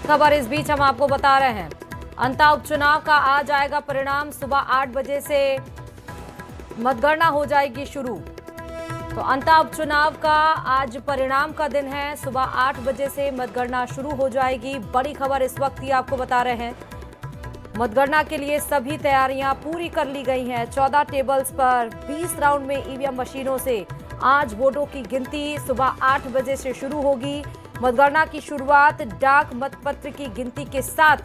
खबर इस बीच हम आपको बता रहे हैं, अंता उपचुनाव का आज आएगा परिणाम। सुबह 8 बजे से मतगणना हो जाएगी शुरू। तो अंता उपचुनाव का आज परिणाम का दिन है। सुबह 8 बजे से मतगणना शुरू हो जाएगी। बड़ी खबर इस वक्त ही आपको बता रहे हैं। मतगणना के लिए सभी तैयारियां पूरी कर ली गई हैं। 14 टेबल्स पर 20 राउंड में ईवीएम मशीनों से आज वोटों की गिनती सुबह 8 बजे से शुरू होगी। मतगणना की शुरुआत डाक मतपत्र की गिनती के साथ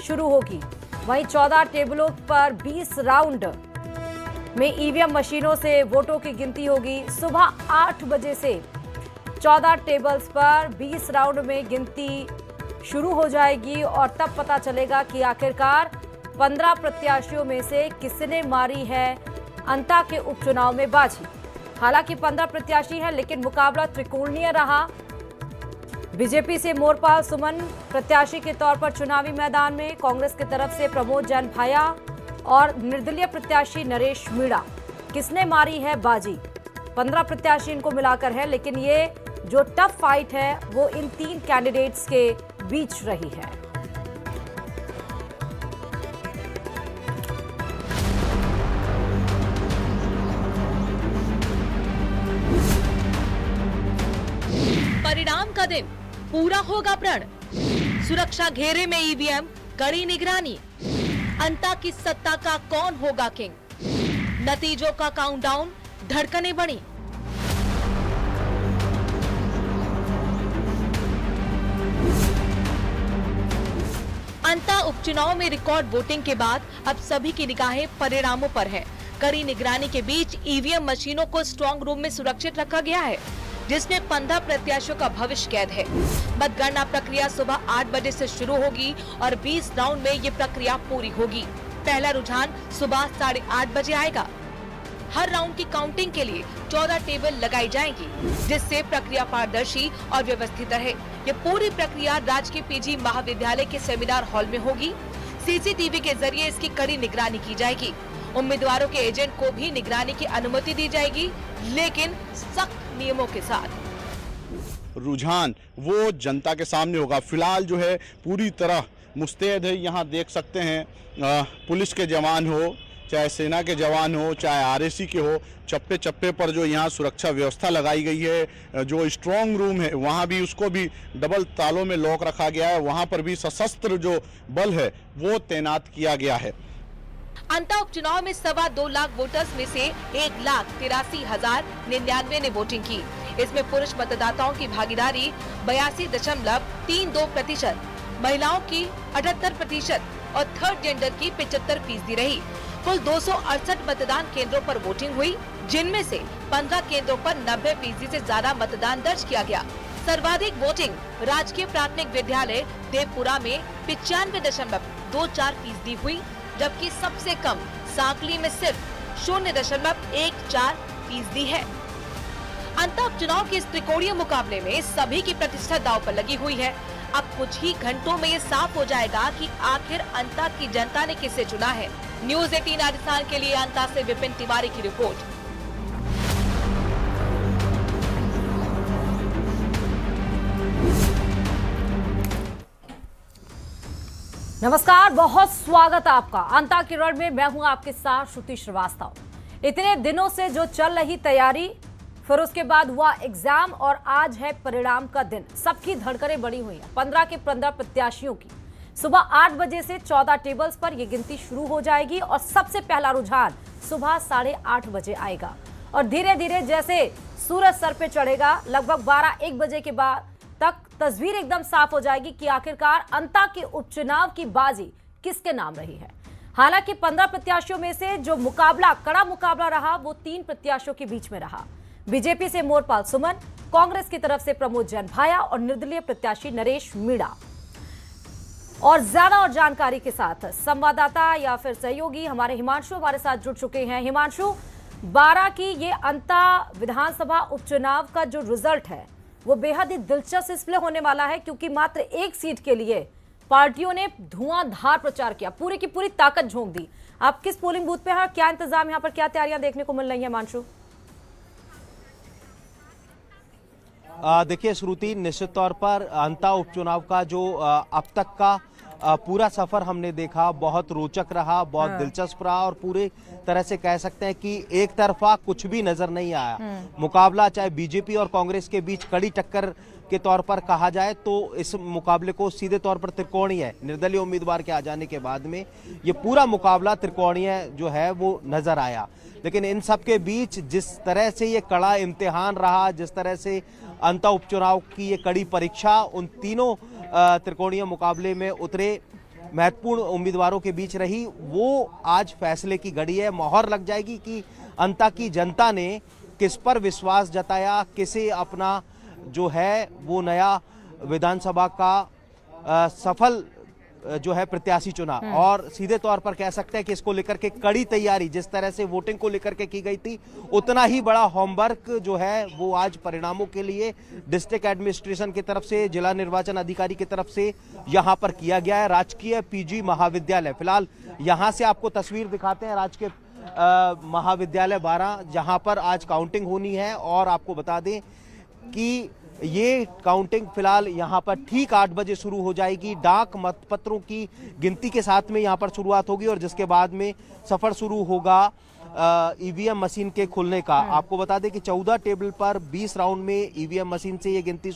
शुरू होगी। वहीं 14 टेबलों पर 20 राउंड में ईवीएम मशीनों से वोटों की गिनती होगी। सुबह 8 बजे से 14 टेबल्स पर 20 राउंड में गिनती शुरू हो जाएगी और तब पता चलेगा कि आखिरकार 15 प्रत्याशियों में से किसने मारी है अंता के उपचुनाव में बाजी। हालांकि 15 प्रत्याशी हैं, लेकिन मुकाबला त्रिकोणीय रहा। बीजेपी से मोरपाल सुमन प्रत्याशी के तौर पर चुनावी मैदान में, कांग्रेस की तरफ से प्रमोद जैन भाया और निर्दलीय प्रत्याशी नरेश मीणा। किसने मारी है बाजी? 15 प्रत्याशी इनको मिलाकर है, लेकिन ये जो टफ फाइट है वो इन 3 कैंडिडेट्स के बीच रही है। परिणाम का दिन पूरा होगा प्रण। सुरक्षा घेरे में ईवीएम, कड़ी निगरानी। अंता की सत्ता का कौन होगा किंग? नतीजों का काउंटडाउन, धड़कनें बढ़ी। अंता उपचुनाव में रिकॉर्ड वोटिंग के बाद अब सभी की निगाहें परिणामों पर है। कड़ी निगरानी के बीच ईवीएम मशीनों को स्ट्रांग रूम में सुरक्षित रखा गया है, जिसमें 15 प्रत्याशियों का भविष्य कैद है। मतगणना प्रक्रिया सुबह 8 बजे से शुरू होगी और 20 राउंड में ये प्रक्रिया पूरी होगी। पहला रुझान सुबह 8:30 बजे आएगा। हर राउंड की काउंटिंग के लिए 14 टेबल लगाई जाएंगी, जिससे प्रक्रिया पारदर्शी और व्यवस्थित रहे। ये पूरी प्रक्रिया राजकीय पीजी महाविद्यालय के सेमिनार हॉल में होगी। सीसीटीवी के जरिए इसकी कड़ी निगरानी की जाएगी। उम्मीदवारों के एजेंट को भी निगरानी की अनुमति दी जाएगी, लेकिन सख्त नियमों के साथ। रुझान वो जनता के सामने होगा। फिलहाल जो है पूरी तरह मुस्तैद है। यहाँ देख सकते हैं पुलिस के जवान हो, चाहे सेना के जवान हो, चाहे आरएसी के हो, चप्पे चप्पे पर जो यहाँ सुरक्षा व्यवस्था लगाई गई है। जो स्ट्रांग रूम है वहाँ भी उसको भी डबल तालों में लॉक रखा गया है। वहाँ पर भी सशस्त्र जो बल है वो तैनात किया गया है। अंता उपचुनाव में 2.25 लाख वोटर्स में से 1,83,099 ने वोटिंग की। इसमें पुरुष मतदाताओं की भागीदारी 82.32%, महिलाओं की 78% और थर्ड जेंडर की 75% रही। कुल 268 मतदान केंद्रों पर वोटिंग हुई, जिनमें से 15 केंद्रों पर 90% से ज्यादा मतदान दर्ज किया गया। सर्वाधिक वोटिंग राजकीय प्राथमिक विद्यालय देवपुरा में 95.24% हुई, जबकि सबसे कम सांकली में सिर्फ 0.14% है। अंता उपचुनाव के इस त्रिकोणीय मुकाबले में सभी की प्रतिष्ठा दांव पर लगी हुई है। अब कुछ ही घंटों में ये साफ हो जाएगा कि आखिर अंता की जनता ने किसे चुना है। न्यूज़ 18 राजस्थान के लिए अंता से विपिन तिवारी की रिपोर्ट। नमस्कार, बहुत स्वागत है आपका अंता की रण में। मैं हूं आपके साथ श्रुति श्रीवास्तव। इतने दिनों से जो चल रही तैयारी, फिर उसके बाद हुआ एग्जाम और आज है परिणाम का दिन। सबकी धड़कनें बढ़ी हुई हैं। 15 के 15 प्रत्याशियों की सुबह 8 बजे से 14 टेबल्स पर यह गिनती शुरू हो जाएगी और सबसे पहला रुझान सुबह 8:30 बजे आएगा और धीरे धीरे जैसे सूरज सर पे चढ़ेगा, लगभग 12-1 बजे के बाद तक तस्वीर एकदम साफ हो जाएगी कि आखिरकार अंता के उपचुनाव की बाजी किसके नाम रही है। हालांकि 15 प्रत्याशियों में से जो कड़ा मुकाबला रहा वो 3 प्रत्याशियों के बीच में रहा। बीजेपी से मोरपाल सुमन, कांग्रेस की तरफ से प्रमोद जैन भाया और निर्दलीय प्रत्याशी नरेश मीणा। और ज्यादा और जानकारी के साथ संवाददाता या फिर सहयोगी हमारे हिमांशु हमारे साथ जुड़ चुके हैं। हिमांशु, 12 की ये अंता विधानसभा उपचुनाव का जो रिजल्ट है वो बेहद ही दिलचस्प इसलिए होने वाला है क्योंकि मात्र एक सीट के लिए पार्टियों ने धुआंधार प्रचार किया, पूरी की पूरी ताकत झोंक दी। आप किस पोलिंग बूथ पे हैं? क्या इंतजाम यहाँ पर, क्या तैयारियां देखने को मिल रही है हिमांशु? देखिए श्रुति, निश्चित तौर पर अंता उपचुनाव का जो अब तक का पूरा सफर हमने देखा, बहुत रोचक रहा, बहुत दिलचस्प रहा और पूरे तरह से कह सकते हैं कि एक तरफा कुछ भी नजर नहीं आया। मुकाबला चाहे बीजेपी और कांग्रेस के बीच कड़ी टक्कर के तौर पर कहा जाए तो इस मुकाबले को सीधे तौर पर त्रिकोणीय है। निर्दलीय उम्मीदवार के आ जाने के बाद में ये पूरा मुकाबला त्रिकोणीय जो है वो नजर आया। लेकिन इन सब के बीच जिस तरह से ये कड़ा इम्तिहान रहा, जिस तरह से अंता उपचुनाव की ये कड़ी परीक्षा उन तीनों त्रिकोणीय मुकाबले में उतरे महत्वपूर्ण उम्मीदवारों के बीच रही, वो आज फैसले की घड़ी है। मोहर लग जाएगी कि अंता की जनता ने किस पर विश्वास जताया, किसे अपना जो है वो नया विधानसभा का सफल जो है प्रत्याशी चुना। और सीधे तौर पर कह सकते हैं कि इसको लेकर के कड़ी तैयारी जिस तरह से वोटिंग को लेकर के की गई थी, उतना ही बड़ा होमवर्क जो है वो आज परिणामों के लिए डिस्ट्रिक्ट एडमिनिस्ट्रेशन की तरफ से, जिला निर्वाचन अधिकारी की तरफ से यहां पर किया गया है। राजकीय पीजी महाविद्यालय, फिलहाल यहां से आपको तस्वीर दिखाते हैं, राजकीय महाविद्यालय 12 जहां पर आज काउंटिंग होनी है। और आपको बता दें कि ये काउंटिंग फिलहाल यहाँ पर ठीक 8 बजे शुरू हो जाएगी। डाक मतपत्रों की गिनती के साथ में यहाँ पर शुरुआत होगी और जिसके बाद में सफर शुरू होगा ईवीएम मशीन के खुलने का। आपको बता दें कि 14 टेबल पर 20 राउंड में ईवीएम मशीन से ये गिनती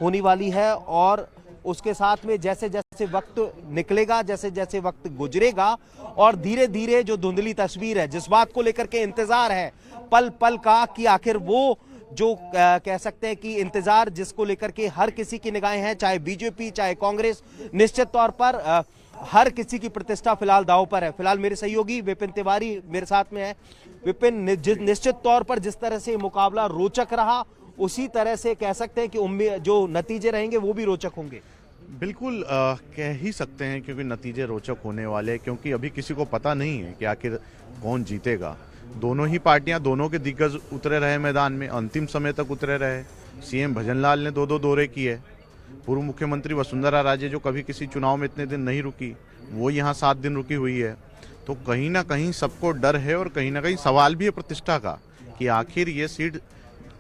होने वाली है और उसके साथ में जैसे जैसे वक्त निकलेगा, जैसे जैसे वक्त गुजरेगा और धीरे धीरे जो धुंधली तस्वीर है, जिस बात को लेकर के इंतजार है पल पल का कि आखिर वो जो कह सकते हैं कि इंतजार जिसको लेकर के हर किसी की निगाहें हैं, चाहे बीजेपी चाहे कांग्रेस, निश्चित तौर पर हर किसी की प्रतिष्ठा फिलहाल दांव पर है। फिलहाल मेरे सहयोगी विपिन तिवारी मेरे साथ में है। विपिन, निश्चित तौर पर जिस तरह से मुकाबला रोचक रहा, उसी तरह से कह सकते हैं कि जो नतीजे रहेंगे वो भी रोचक होंगे। बिल्कुल कह ही सकते हैं क्योंकि नतीजे रोचक होने वाले हैं, क्योंकि अभी किसी को पता नहीं है कि आखिर कौन जीतेगा। दोनों ही पार्टियां, दोनों के दिग्गज उतरे रहे मैदान में, अंतिम समय तक उतरे रहे। सीएम भजनलाल ने 2-2 दौरे किए। पूर्व मुख्यमंत्री वसुंधरा राजे जो कभी किसी चुनाव में इतने दिन नहीं रुकी, वो यहाँ 7 दिन रुकी हुई है। तो कहीं ना कहीं सबको डर है और कहीं ना कहीं सवाल भी है प्रतिष्ठा का कि आखिर ये सीट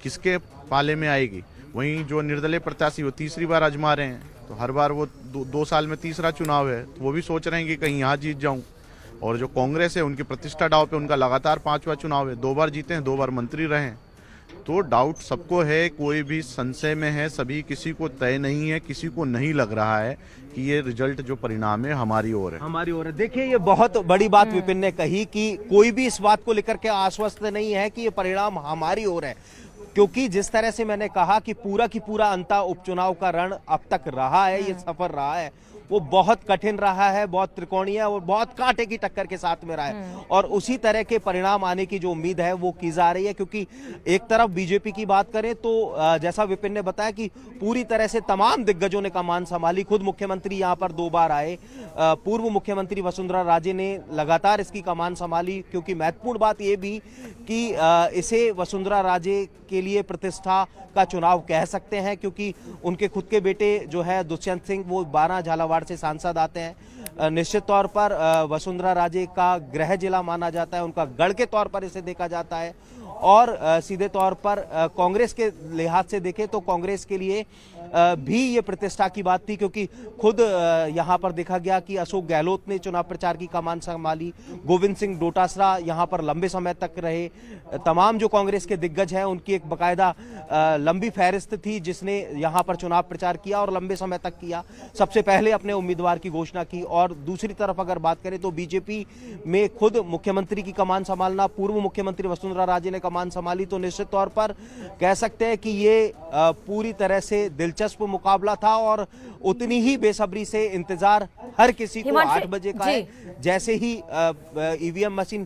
किसके पाले में आएगी। वहीं जो निर्दलीय प्रत्याशी वो तीसरी बार आजमा रहे हैं, तो हर बार वो 2 साल में तीसरा चुनाव है, तो वो भी सोच रहे हैं कि कहीं यहाँ जीत जाऊँ। और जो कांग्रेस है उनकी प्रतिष्ठा दांव पे, उनका लगातार 5वां चुनाव है, 2 बार जीते हैं, 2 बार मंत्री रहे हैं। तो डाउट सबको है, कोई भी संशय में है, सभी किसी को तय नहीं है, किसी को नहीं लग रहा है कि ये रिजल्ट जो परिणाम है हमारी ओर है। हमारी ओर है। देखिए ये बहुत बड़ी बात विपिन ने कही कि कोई भी इस बात को लेकर के आश्वस्त नहीं है कि ये परिणाम हमारी ओर है, क्योंकि जिस तरह से मैंने कहा कि पूरा की पूरा अंता उपचुनाव का रण अब तक रहा है, ये सफर रहा है, वो बहुत कठिन रहा है, बहुत त्रिकोणीय और बहुत कांटे की टक्कर के साथ में रहा है। और उसी तरह के परिणाम आने की जो उम्मीद है वो की जा रही है, क्योंकि एक तरफ बीजेपी की बात करें तो जैसा विपिन ने बताया कि पूरी तरह से तमाम दिग्गजों ने कमान संभाली। खुद मुख्यमंत्री यहाँ पर 2 बार आए, पूर्व मुख्यमंत्री वसुंधरा राजे ने लगातार इसकी कमान संभाली, क्योंकि महत्वपूर्ण बात ये भी कि इसे वसुंधरा राजे के लिए प्रतिष्ठा का चुनाव कह सकते हैं, क्योंकि उनके खुद के बेटे जो है दुष्यंत सिंह, वो 12 झालावाड़ से सांसद आते हैं। निश्चित तौर पर वसुंधरा राजे का गृह जिला माना जाता है, उनका गढ़ के तौर पर इसे देखा जाता है। और सीधे तौर पर कांग्रेस के लिहाज से देखें तो कांग्रेस के लिए भी ये प्रतिष्ठा की बात थी, क्योंकि खुद यहाँ पर देखा गया कि अशोक गहलोत ने चुनाव प्रचार की कमान संभाली, गोविंद सिंह डोटासरा यहाँ पर लंबे समय तक रहे। तमाम जो कांग्रेस के दिग्गज हैं उनकी एक बाकायदा लंबी फहरिस्त थी जिसने यहाँ पर चुनाव प्रचार किया और लंबे समय तक किया, सबसे पहले अपने उम्मीदवार की घोषणा की। और दूसरी तरफ अगर बात करें तो बीजेपी में खुद मुख्यमंत्री की कमान संभालना, पूर्व मुख्यमंत्री वसुंधरा राजे ने कमान संभाली, तो निश्चित तौर पर कह सकते हैं कि ये पूरी तरह से दिलचस्प मुकाबला था और उतनी ही बेसब्री से इंतजार हर किसी को 8 बजे का है, जैसे ही ईवीएम मशीन।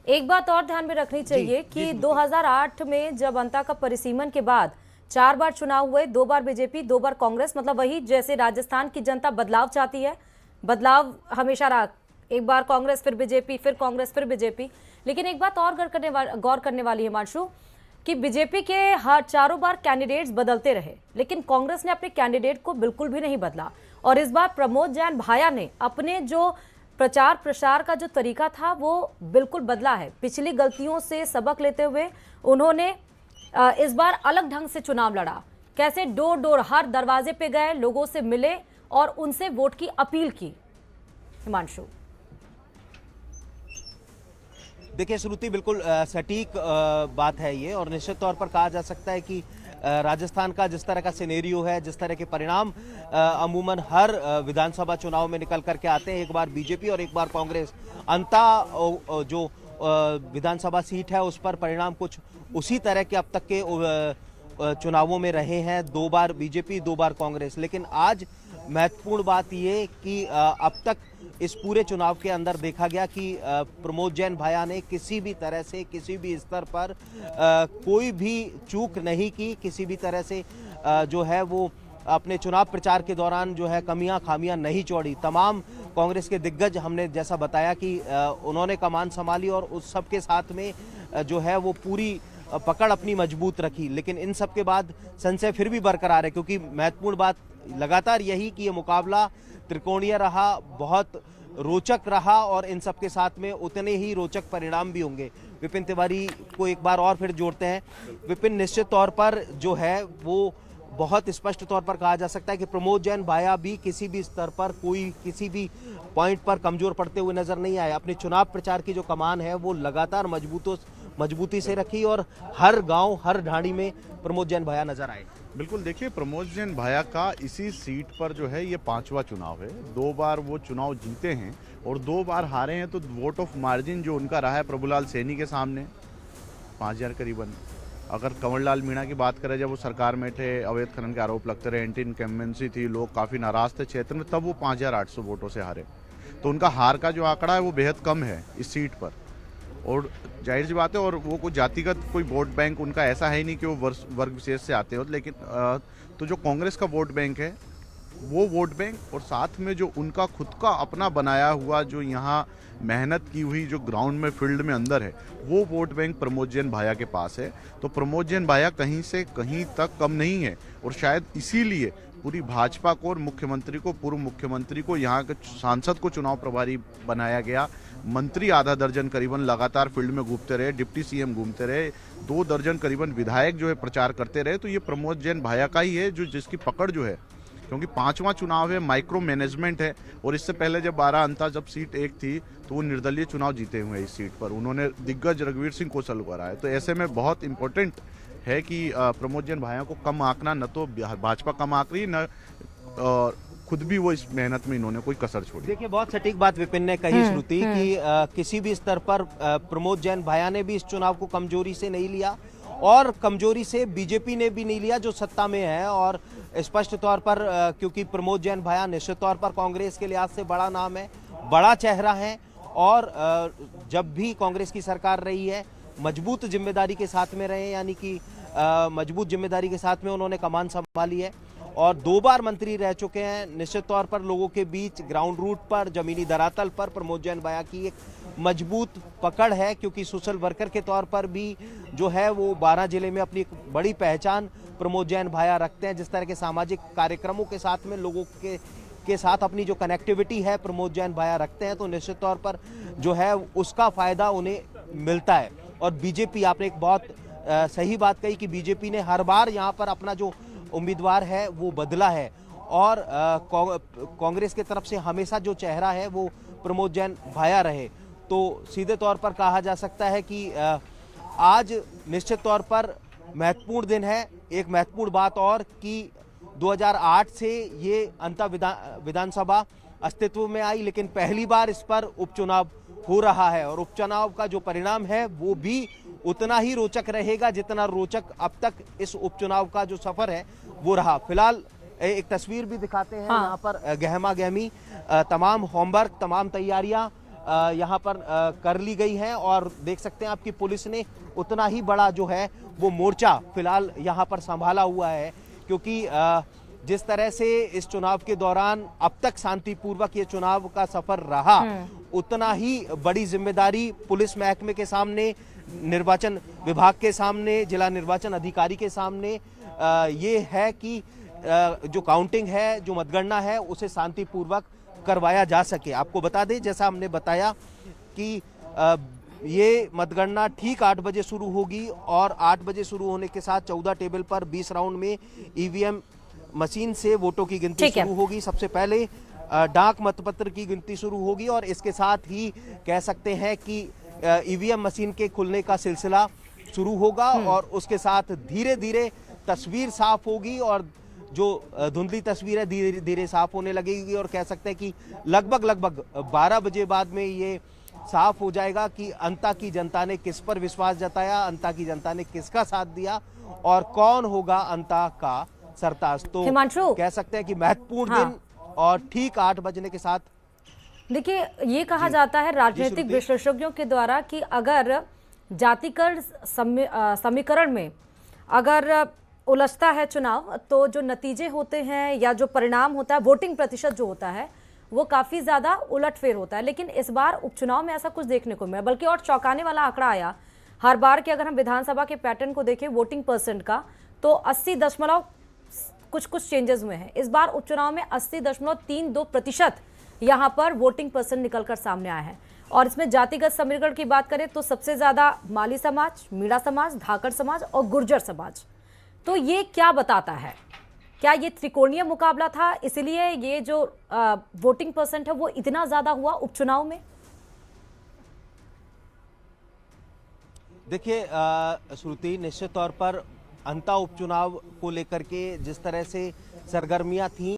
एक बात और ध्यान में रखनी चाहिए कि 2008 में जब अंता का परिसीमन के बाद 4 बार चुनाव हुए, 2 बार बीजेपी 2 बार कांग्रेस, मतलब वही जैसे राजस्थान की जनता बदलाव चाहती है, बदलाव हमेशा रहा, एक बार कांग्रेस फिर बीजेपी फिर कांग्रेस फिर बीजेपी। लेकिन एक बात और गौर करने वाली है हिमांशु, कि बीजेपी के हर 4 बार कैंडिडेट्स बदलते रहे, लेकिन कांग्रेस ने अपने कैंडिडेट को बिल्कुल भी नहीं बदला। और इस बार प्रमोद जैन भाया ने अपने जो प्रचार प्रसार का जो तरीका था वो बिल्कुल बदला है। पिछली गलतियों से सबक लेते हुए उन्होंने इस बार अलग ढंग से चुनाव लड़ा। कैसे डोर डोर हर दरवाजे पे गए, लोगों से मिले और उनसे वोट की अपील की। हिमांशु। देखिए श्रुति, बिल्कुल सटीक बात है ये, और निश्चित तौर पर कहा जा सकता है कि राजस्थान का जिस तरह का सिनेरियो है, जिस तरह के परिणाम अमूमन हर विधानसभा चुनाव में निकल करके आते हैं, एक बार बीजेपी और एक बार कांग्रेस, अंता जो विधानसभा सीट है उस पर परिणाम कुछ उसी तरह के अब तक के चुनावों में रहे हैं, 2 बार बीजेपी 2 बार कांग्रेस। लेकिन आज महत्वपूर्ण बात ये कि अब तक इस पूरे चुनाव के अंदर देखा गया कि प्रमोद जैन भाया ने किसी भी तरह से, किसी भी स्तर पर कोई भी चूक नहीं की, किसी भी तरह से जो है वो अपने चुनाव प्रचार के दौरान जो है कमियां खामियां नहीं छोड़ी। तमाम कांग्रेस के दिग्गज, हमने जैसा बताया कि उन्होंने कमान संभाली और उस सब के साथ में जो है वो पूरी पकड़ अपनी मजबूत रखी। लेकिन इन सब के बाद संशय फिर भी बरकरार है, क्योंकि महत्वपूर्ण बात लगातार यही कि ये मुकाबला त्रिकोणीय रहा, बहुत रोचक रहा और इन सब के साथ में उतने ही रोचक परिणाम भी होंगे। विपिन तिवारी को एक बार और फिर जोड़ते हैं। विपिन, निश्चित तौर पर जो है वो बहुत स्पष्ट तौर पर कहा जा सकता है कि प्रमोद जैन भाया भी किसी भी स्तर पर, कोई किसी भी पॉइंट पर कमजोर पड़ते हुए नजर नहीं आए। अपने चुनाव प्रचार की जो कमान है वो लगातार मजबूती से रखी और हर गांव, हर ढाणी में प्रमोद जैन भाया नजर आए। बिल्कुल, देखिए प्रमोद जैन भाया का इसी सीट पर जो है ये 5वां चुनाव है। 2 बार वो चुनाव जीते हैं और 2 बार हारे हैं। तो वोट ऑफ मार्जिन जो उनका रहा है प्रभुलाल सैनी के सामने 5000 करीबन। अगर कंवरलाल मीणा की बात करें, जब वो सरकार में थे, अवैध खनन के आरोप लगते रहे, एंटी इनकम्बेंसी थी, लोग काफ़ी नाराज थे क्षेत्र में, तब वो 5800 वोटों से हारे। तो उनका हार का जो आंकड़ा है वो बेहद कम है इस सीट पर। और जाहिर सी बात है, और वो कोई जातिगत कोई वोट बैंक उनका ऐसा है नहीं कि वो वर्ग विशेष से आते हो। लेकिन तो जो कांग्रेस का वोट बैंक है वो वोट बैंक, और साथ में जो उनका खुद का अपना बनाया हुआ जो यहाँ मेहनत की हुई जो ग्राउंड में, फील्ड में अंदर है, वो वोट बैंक प्रमोद जैन भाया के पास है। तो प्रमोद जैन भाया कहीं से कहीं तक कम नहीं है, और शायद इसीलिए पूरी भाजपा को और मुख्यमंत्री को, पूर्व मुख्यमंत्री को, यहाँ के सांसद को चुनाव प्रभारी बनाया गया। मंत्री आधा दर्जन करीबन लगातार फील्ड में घूमते रहे, डिप्टी सीएम घूमते रहे, 2 दर्जन करीबन विधायक जो है प्रचार करते रहे। तो ये प्रमोद जैन भाया का ही है जो जिसकी पकड़ जो है, क्योंकि 5वां चुनाव है, माइक्रो मैनेजमेंट है। और इससे पहले जब 12 अंता जब सीट 1 थी तो वो निर्दलीय चुनाव जीते हुए हैं इस सीट पर, उन्होंने दिग्गज रघुवीर सिंह को सलू कराया। तो ऐसे में बहुत इंपॉर्टेंट है कि प्रमोद जैन भाया को कम आंकना, न तो भाजपा कम आंक रही, न खुद भी वो इस मेहनत में इन्होंने कोई कसर छोड़ी। देखिए, बहुत सटीक बात विपिन ने कही श्रुति कि किसी भी स्तर पर प्रमोद जैन भाया ने भी इस चुनाव को कमजोरी से नहीं लिया और कमजोरी से बीजेपी ने भी नहीं लिया जो सत्ता में है। और स्पष्ट तौर पर क्योंकि प्रमोद जैन भाया निश्चित तौर पर कांग्रेस के लिहाज से बड़ा नाम है, बड़ा चेहरा है, और जब भी कांग्रेस की सरकार रही है मजबूत जिम्मेदारी के साथ में रहे, यानी कि मजबूत जिम्मेदारी के साथ में उन्होंने कमान संभाली है और 2 बार मंत्री रह चुके हैं। निश्चित तौर पर लोगों के बीच, ग्राउंड रूट पर, जमीनी धरातल पर प्रमोद जैन भाया की एक मजबूत पकड़ है, क्योंकि सोशल वर्कर के तौर पर भी जो है वो 12 जिले में अपनी एक बड़ी पहचान प्रमोद जैन भाया रखते हैं। जिस तरह के सामाजिक कार्यक्रमों के साथ में लोगों के साथ अपनी जो कनेक्टिविटी है प्रमोद जैन भाया रखते हैं, तो निश्चित तौर पर जो है उसका फायदा उन्हें मिलता है। और बीजेपी, आपने एक बहुत सही बात कही कि बीजेपी ने हर बार यहाँ पर अपना जो उम्मीदवार है वो बदला है, और कांग्रेस की तरफ से हमेशा जो चेहरा है वो प्रमोद जैन भाया रहे। तो सीधे तौर पर कहा जा सकता है कि आज निश्चित तौर पर महत्वपूर्ण दिन है। एक महत्वपूर्ण बात और कि 2008 से ये अंता विधानसभा अस्तित्व में आई, लेकिन पहली बार इस पर उपचुनाव हो रहा है, और उपचुनाव का जो परिणाम है वो भी उतना ही रोचक रहेगा जितना रोचक अब तक इस उपचुनाव का जो सफर है वो रहा। फिलहाल एक तस्वीर भी दिखाते हैं। यहाँ पर गहमा गहमी तमाम होमवर्क, तमाम तैयारियां यहाँ पर कर ली गई हैं, और देख सकते हैं आपकी पुलिस ने उतना ही बड़ा जो है वो मोर्चा फिलहाल यहाँ पर संभाला हुआ है, क्योंकि जिस तरह से इस चुनाव के दौरान अब तक शांतिपूर्वक ये चुनाव का सफर रहा, उतना ही बड़ी जिम्मेदारी पुलिस महकमे के सामने, निर्वाचन विभाग के सामने, जिला निर्वाचन अधिकारी के सामने ये है कि जो काउंटिंग है, जो मतगणना है, उसे शांतिपूर्वक करवाया जा सके। आपको बता दें, जैसा हमने बताया कि ये मतगणना ठीक 8 बजे शुरू होगी और 8 बजे शुरू होने के साथ 14 टेबल पर 20 राउंड में ईवीएम मशीन से वोटों की गिनती ठीक है। शुरू होगी। सबसे पहले डाक मतपत्र की गिनती शुरू होगी और इसके साथ ही कह सकते हैं कि ईवीएम मशीन के खुलने का सिलसिला शुरू होगा और उसके साथ धीरे धीरे तस्वीर साफ होगी और जो धुंधली तस्वीर है धीरे धीरे साफ होने लगेगी और कह सकते हैं कि लगभग 12 बजे बाद में ये साफ हो जाएगा कि अंता की जनता ने किस पर विश्वास जताया, अंता की जनता ने किसका साथ दिया और कौन होगा अंता का सरताज। तो हिमांशु, कह सकते हैं कि महत्वपूर्ण दिन और ठीक 8 बजने के साथ देखिए ये कहा जाता है राजनीतिक विशेषज्ञों के द्वारा कि अगर जातिगत समीकरण में अगर उलझता है चुनाव तो जो नतीजे होते हैं या जो परिणाम होता है, वोटिंग प्रतिशत जो होता है वो काफ़ी ज़्यादा उलटफेर होता है। लेकिन इस बार उपचुनाव में ऐसा कुछ देखने को मिला, बल्कि और चौंकाने वाला आंकड़ा आया। हर बार के अगर हम विधानसभा के पैटर्न को देखें वोटिंग परसेंट का, तो 80 कुछ चेंजेस हुए हैं। इस बार उपचुनाव में 80.32% यहाँ पर वोटिंग परसेंट निकलकर सामने आया है। और इसमें जातिगत समीकरण की बात करें तो सबसे ज़्यादा माली समाज, मीणा समाज, धाकड़ समाज और गुर्जर समाज। तो ये क्या बताता है? क्या ये त्रिकोणीय मुकाबला था, इसलिए ये जो वोटिंग परसेंट है वो इतना ज़्यादा हुआ उपचुनाव में? देखिए श्रुति, निश्चित तौर पर अंता उपचुनाव को लेकर के जिस तरह से सरगर्मियां थी